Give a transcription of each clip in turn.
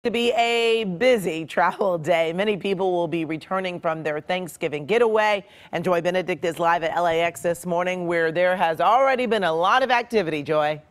To be a busy travel day. Many people will be returning from their Thanksgiving getaway. And Joy Benedict is live at LAX this morning, where there has already been a lot of activity, Joy.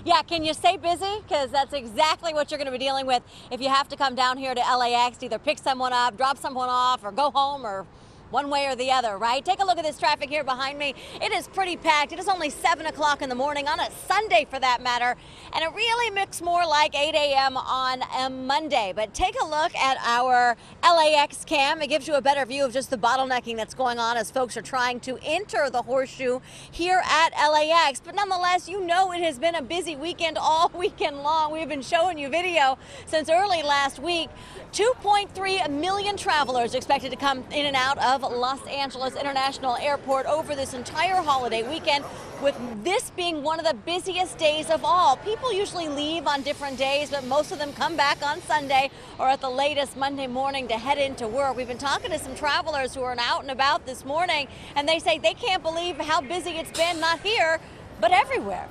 Yeah, can you stay busy? Because that's exactly what you're going to be dealing with if you have to come down here to LAX to either pick someone up, drop someone off, or go home, or one way or the other, right? Take a look at this traffic here behind me. It is pretty packed. It is only 7 o'clock in the morning on a Sunday for that matter, and it really looks more like 8 a.m. on a Monday. But take a look at our LAX cam. It gives you a better view of just the bottlenecking that's going on as folks are trying to enter the horseshoe here at LAX. But nonetheless, you know it has been a busy weekend all weekend long. We've been showing you video since early last week. 2.3 million travelers expected to come in and out of Los Angeles International Airport over this entire holiday weekend, with this being one of the busiest days of all. People usually leave on different days, but most of them come back on Sunday or at the latest Monday morning to head into work. We've been talking to some travelers who are out and about this morning, and they say they can't believe how busy it's been, not here, but everywhere.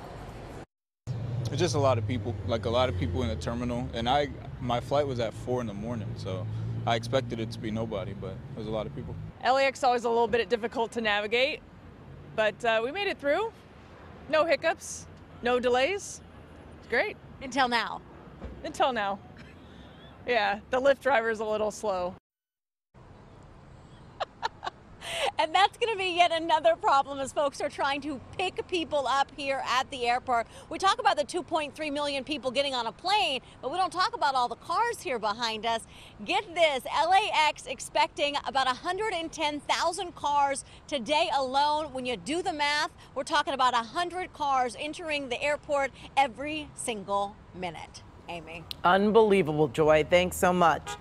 It's just a lot of people, like a lot of people in the terminal, and my flight was at 4 in the morning, so I expected it to be nobody, but there's a lot of people. LAX is always a little bit difficult to navigate, but we made it through. No hiccups, no delays. It's great. Until now. Until now. Yeah, the Lyft driver is a little slow. And that's going to be yet another problem as folks are trying to pick people up here at the airport. We talk about the 2.3 million people getting on a plane, but we don't talk about all the cars here behind us. Get this, LAX expecting about 110,000 cars today alone. When you do the math, we're talking about 100 cars entering the airport every single minute. Amy. Unbelievable, Joy. Thanks so much.